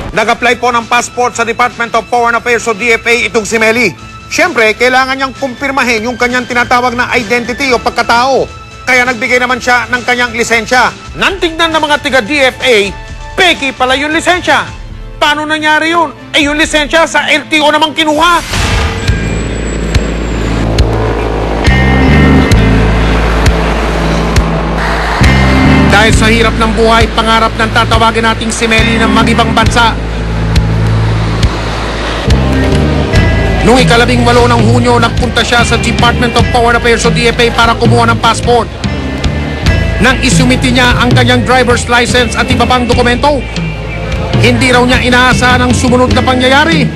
Nag-apply po ng passport sa Department of Foreign Affairs o DFA itong si Meli. Siyempre, kailangan niyang kumpirmahin yung kanyang tinatawag na identity o pagkatao. Kaya nagbigay naman siya ng kanyang lisensya. Nang tignan ng mga tiga-DFA, peki pala yung lisensya. Paano nangyari yun? Eh yung lisensya sa LTO namang kinuha. Dahil sa hirap ng buhay, pangarap ng tatawagin nating si Meli ng mag-ibang bansa. Noong ika-18 ng Hunyo, nagpunta siya sa Department of Foreign Affairs o DFA para kumuha ng passport. Nang isumiti niya ang kanyang driver's license at iba pang dokumento, hindi raw niya inaasahan ang sumunod na pangyayari.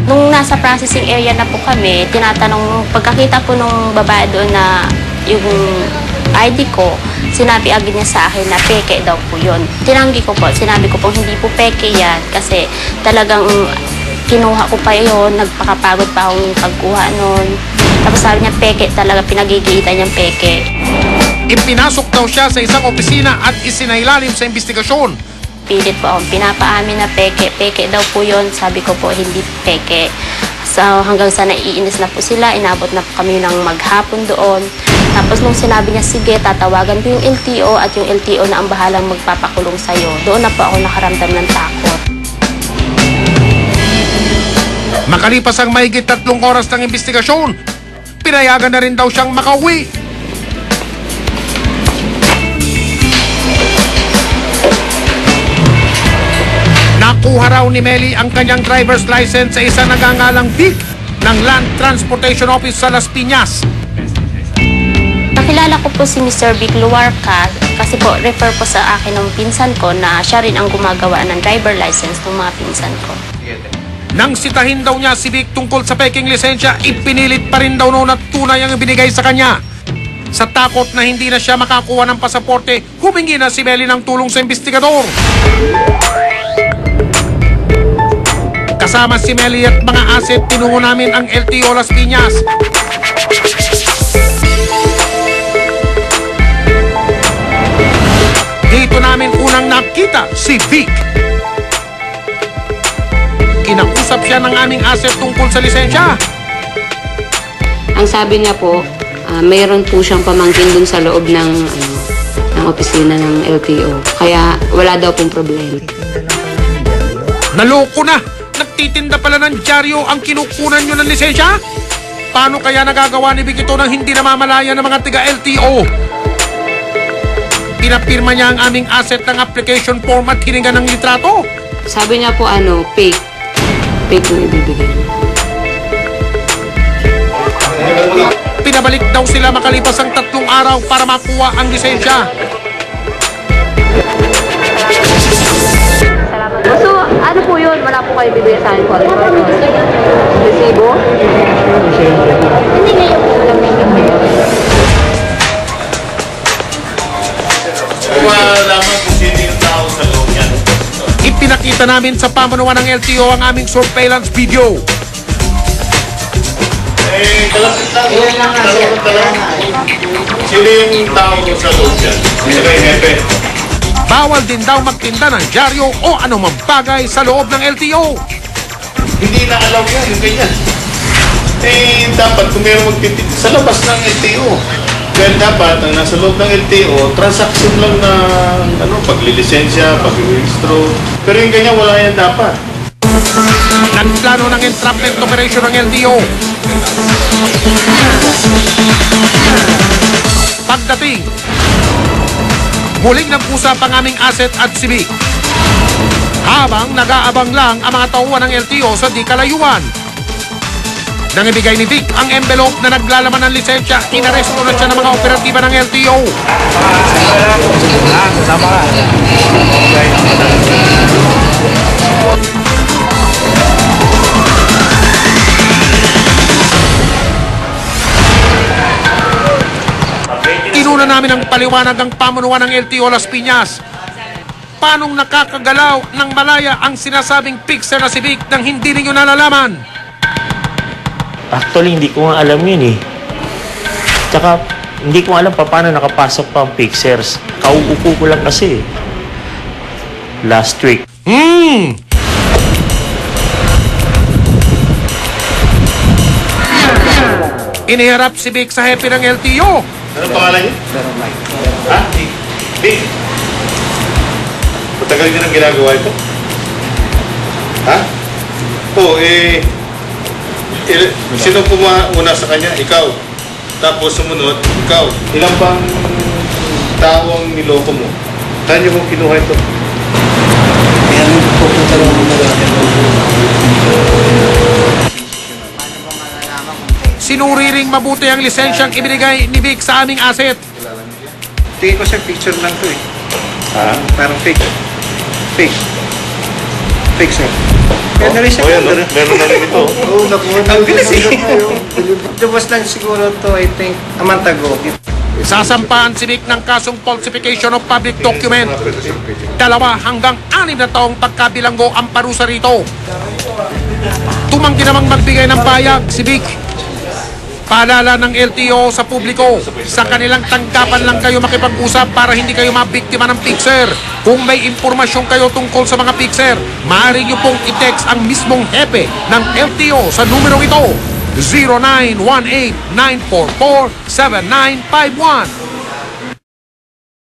Nung nasa processing area na po kami, tinatanong, pagkakita po nung babae doon na yung ID ko, sinabi agad niya sa akin na peke daw po yun. Tinanggi ko po, sinabi ko po hindi po peke yan kasi talagang kinuha ko pa yun, nagpakapagod pa akong pagkuha nun. Tapos sabi niya peke talaga, pinagigitan niyang peke. Ipinasok daw siya sa isang opisina at isinailalim sa investigasyon. Pilit po akong pinapaamin na peke daw po yun. Sabi ko po hindi peke. So hanggang sa naiinis na po sila, inabot na po kami ng maghapon doon. Tapos nung sinabi niya, sige, tatawagan ko yung LTO at yung LTO na ang bahalang magpapakulong sa'yo. Doon na po ako nakaramdam ng takot. Makalipas ang mahigit 3 oras ng investigasyon, pinayagan na rin daw siyang makauwi. Nakuha raw ni Meli ang kanyang driver's license sa isang nagangalang Vic ng Land Transportation Office sa Las Piñas. Nakilala ko po si Mr. Vic Luarca kasi po refer po sa akin ng pinsan ko na siya rin ang gumagawa ng driver license ng mga pinsan ko. Nang sitahin daw niya si Vic tungkol sa peking lisensya, ipinilit pa rin daw noon at tunay ang binigay sa kanya. Sa takot na hindi na siya makakuha ng pasaporte, humingi na si Meli ng tulong sa investigador. Kasama si Meli at mga asset, tinungo namin ang LTO Las Piñas. Dito namin unang nakita si Vic. Kinausap siya ng aming asset tungkol sa lisensya. Ang sabi niya po, mayroon po siyang pamangkin dun sa loob ng opisina ng LTO. Kaya wala daw pong problema. Naloko na! Nagtitinda pala ng dyaryo ang kinukunan nyo ng lisensya? Paano kaya nagagawa ni Vic ito nang hindi namamalaya ng mga tiga-LTO? Pinapirma niya ang aming asset ng application form at hininga ng litrato. Sabi niya po, fake. Fake yung ibibigay niya. Pinabalik daw sila makalipas ang 3 araw para makuha ang lisensya. So, ano po yun? Wala po kayo bibigay sa akin po. Resibo? Hindi ngayon po lang Malaman kung sino yung tao sa loob yan. Ipinakita namin sa pamunuan ng LTO ang aming surveillance video. Kalapit lang. Sino yung tao sa loob yan? Sino yung hepe? Bawal din daw magtinda ng dyaryo o anumang bagay sa loob ng LTO. Hindi na alam yan, yung ganyan. Dapat kung meron magtitinda sa labas ng LTO. Dahil dapat, ang nasa loob ng LTO, transaction lang na paglilisensya, pag-registro. Pero yung ganyan, wala yan dapat. Nagplano ng entrapment operation ng LTO. Pagdating, muling nag-usap ang aming asset at si Vic. Habang nag-aabang lang ang mga tauhan ng LTO sa di kalayuan. Nang ibigay ni Vic ang envelope na naglalaman ng lisensya, inaresto na siya ng mga operatiba ng LTO. Inuna namin ang paliwanag ng pamunuan ng LTO Las Piñas. Paanong nakakagalaw ng malaya ang sinasabing fixer na si Vic nang hindi ninyo nalalaman? Actually, hindi ko nga alam yun eh. Tsaka, hindi ko alam paano nakapasok pa ang fixers. Kauupo ko lang kasi. Last week. Iniharap si Vic sa hepe ng LTO. Ano pangalan niya? Ha? Vic? Matagal niyo nang ginagawa ito? Ha? Oo, sino pumauna sa kanya? Ikaw. Tapos sumunod, ikaw. Ilang bang tao ang niloko mo? Saan niyo mo kinuha ito? Yan, pupunta lang muna natin. Sinuri ring mabuti ang lisensyang ibinigay ni Vic sa aming asset. Tingin ko sir, picture lang to eh. Ha? Parang fake. Fake. Fake sir. Kaya na rin siya. Meron na rin ito. Oo, nakuha na. Ang bilis eh. Lumabas lang siguro to, I think, a month ago. Sasampahan si Vic ng kasong falsification of public document. 2 hanggang 6 na taong pagkabilanggo ang parusa rito. Tumanggi namang magbigay ng payag si Vic. Paalala ng LTO sa publiko, sa kanilang tanggapan lang kayo makipag-usap para hindi kayo mabiktima ng fixer. Kung may impormasyon kayo tungkol sa mga fixer, maaari nyo pong i-text ang mismong hepe ng LTO sa numerong ito, 0918-944-7951.